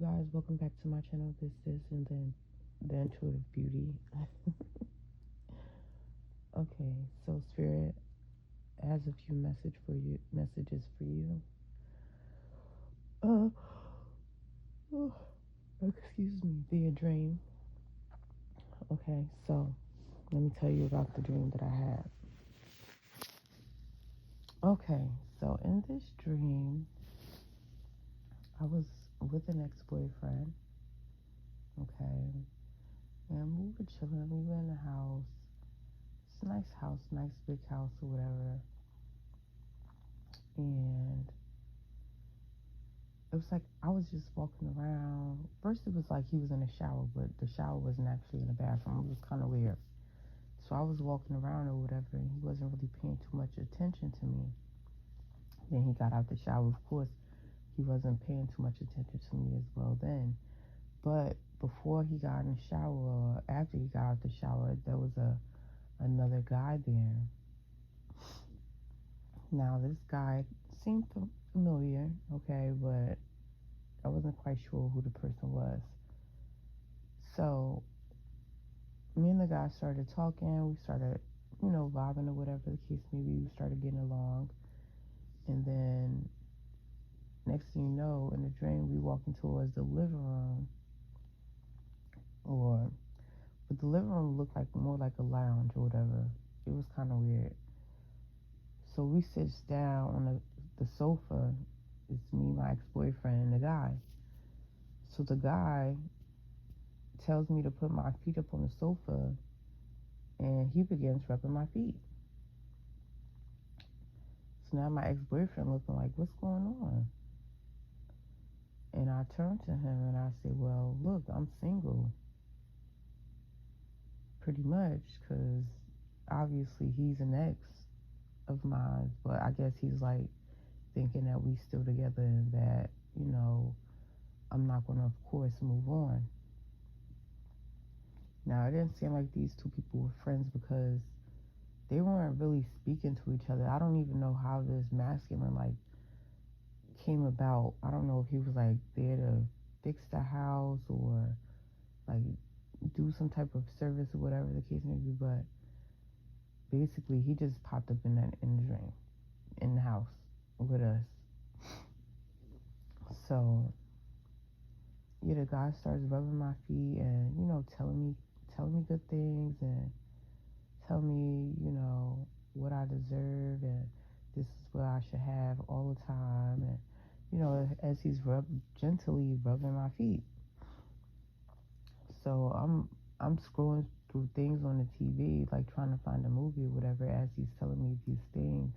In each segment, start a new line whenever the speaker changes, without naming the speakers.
guys, welcome back to my channel. And then the Intuitive Beauty. Okay, so Spirit has a few messages for you. Uh, oh, excuse me, via dream. Okay, so let me tell you about the dream that I had. Okay, so in this dream, I was with an ex-boyfriend. Okay, and we were chilling. We were in a house. It's a nice house, nice big house or whatever. And it was like I was just walking around. First, it was like he was in a shower, but the shower wasn't actually in the bathroom. It was kind of weird. So I was walking around or whatever, and he wasn't really paying too much attention to me. Then he got out the shower. Of course, he wasn't paying too much attention to me as well then. But before he got in the shower, or after he got out the shower, there was another guy there. Now, this guy seemed familiar, okay, but I wasn't quite sure who the person was. So me and the guy started talking. We started, vibing or whatever the case may be. We started getting along. And then next thing you know, in the dream, we walking towards the living room. But the living room looked like more like a lounge or whatever. It was kind of weird. So we sits down on the sofa. It's me, my ex-boyfriend, and the guy. So the guy tells me to put my feet up on the sofa, and he begins rubbing my feet. So now my ex-boyfriend looking like, what's going on? And I turned to him and I said, well, look, I'm single. Pretty much, because obviously he's an ex of mine, but I guess he's like thinking that we still together and that, I'm not going to, of course, move on. Now, it didn't seem like these two people were friends because they weren't really speaking to each other. I don't even know how this masculine, came about. I don't know if he was, there to fix the house or, do some type of service or whatever the case may be, but basically, he just popped up in the dream, in the house with us. So, yeah, the guy starts rubbing my feet and, telling me good things and tell me, what I deserve and this is what I should have all the time. And, as he's gently rubbing my feet. So I'm scrolling through things on the TV, trying to find a movie or whatever, as he's telling me these things.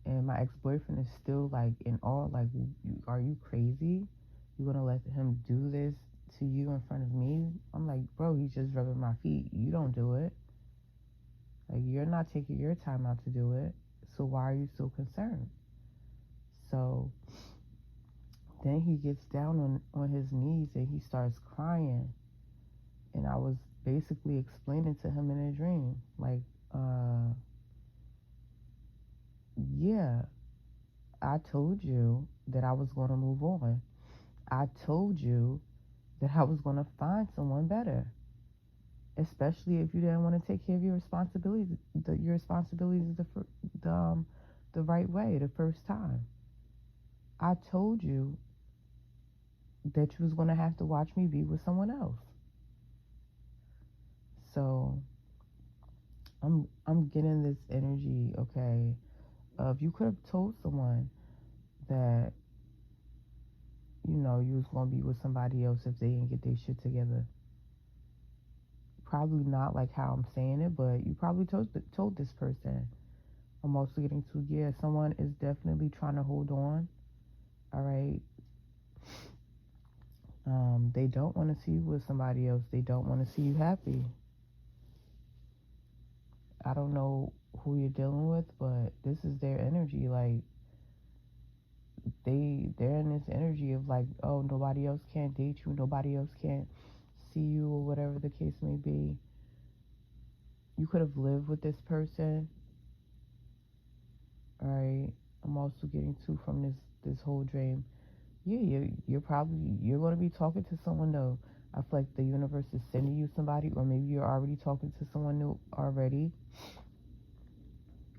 And my ex-boyfriend is still in awe, are you crazy? You gonna let him do this to you in front of me? I'm like, bro, he's just rubbing my feet. You don't do it. You're not taking your time out to do it. So why are you so concerned? So then he gets down on his knees and he starts crying. And I was basically explaining to him in a dream, yeah, I told you that I was going to move on. I told you that I was going to find someone better, especially if you didn't want to take care of your responsibilities, the right way the first time. I told you that you was going to have to watch me be with someone else. So I'm getting this energy, okay, of you could have told someone that, you was going to be with somebody else if they didn't get their shit together. Probably not like how I'm saying it, but you probably told this person. I'm also getting to, yeah, someone is definitely trying to hold on, all right? They don't want to see you with somebody else. They don't want to see you happy. I don't know who you're dealing with, but this is their energy. They're in this energy of oh, nobody else can't date you, nobody else can't see you, or whatever the case may be. You could have lived with this person, all right? I'm also getting to from this whole dream Yeah, you're going to be talking to someone though. I feel like the universe is sending you somebody, or maybe you're already talking to someone new already.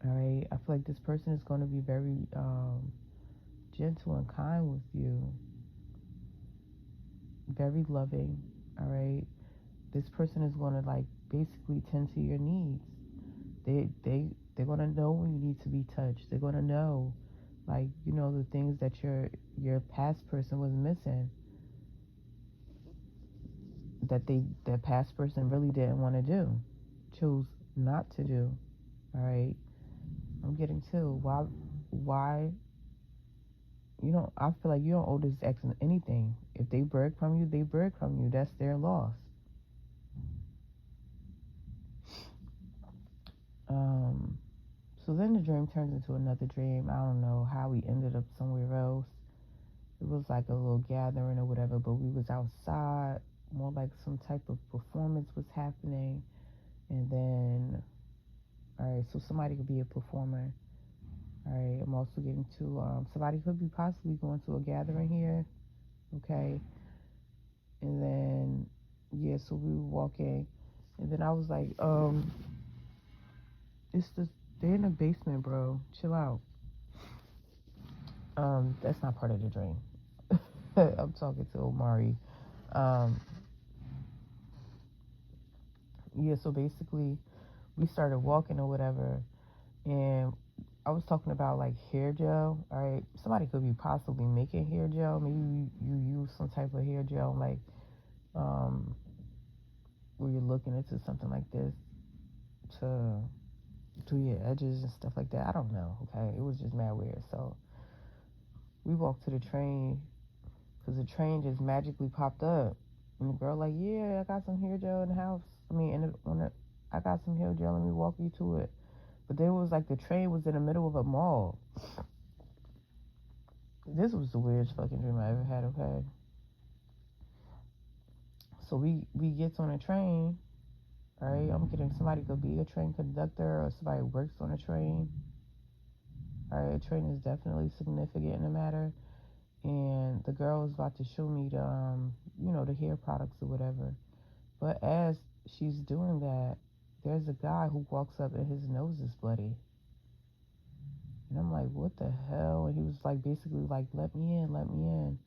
All right, I feel like this person is going to be very gentle and kind with you, very loving. All right, this person is going to like basically tend to your needs. They're going to know when you need to be touched. They're going to know, like, the things that your past person was missing, that past person really didn't want to do, chose not to do. All right, I'm getting to why I feel like you don't owe this ex anything. If they break from you, they break from you. That's their loss. Um, so then the dream turns into another dream. I don't know how we ended up somewhere else. It was like a little gathering or whatever, but we was outside. More like some type of performance was happening, and then all right, so somebody could be a performer. All right, I'm also getting to somebody could be possibly going to a gathering here. Okay, and then yeah, so we were walking, and then I was like, it's the they're in the basement, bro. Chill out. That's not part of the dream. I'm talking to Omari. Um, yeah, so basically we started walking or whatever, and I was talking about like hair gel. All right, somebody could be possibly making hair gel. Maybe you use some type of hair gel, like um, where you're looking into something like this to do your edges and stuff like that. I don't know. Okay, it was just mad weird. So we walked to the train because the train just magically popped up, and the girl like, yeah, I got some hair gel in the house. I mean, I got some hair gel. Let me walk you to it. But then it was like the train was in the middle of a mall. This was the weirdest fucking dream I ever had. Okay, so we gets on a train. All right, I'm kidding. Somebody could be a train conductor or somebody works on a train. All right, a train is definitely significant in the matter. And the girl was about to show me the hair products or whatever. But as she's doing that, there's a guy who walks up and his nose is bloody. And I'm like, what the hell? And he was like, basically like, let me in, let me in.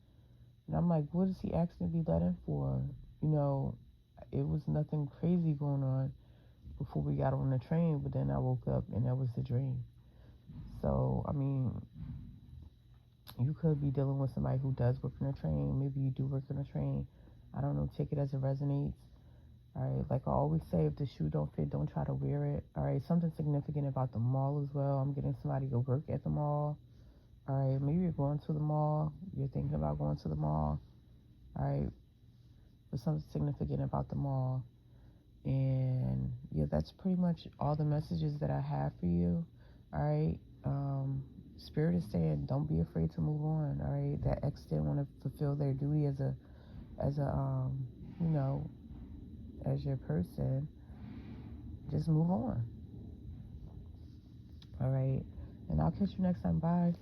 And I'm like, what is he asking to be let in for? You know, it was nothing crazy going on before we got on the train, but then I woke up and that was the dream. So, I mean, you could be dealing with somebody who does work on a train. Maybe you do work on a train. I don't know, take it as it resonates. All right, like I always say, if the shoe don't fit, don't try to wear it. All right, something significant about the mall as well. I'm getting somebody to work at the mall. All right, maybe you're going to the mall. You're thinking about going to the mall. All right, but something significant about the mall. And yeah, that's pretty much all the messages that I have for you. All right, Spirit is saying, don't be afraid to move on. All right, that ex didn't want to fulfill their duty as a you know, as your person. Just move on. All right. And I'll catch you next time. Bye.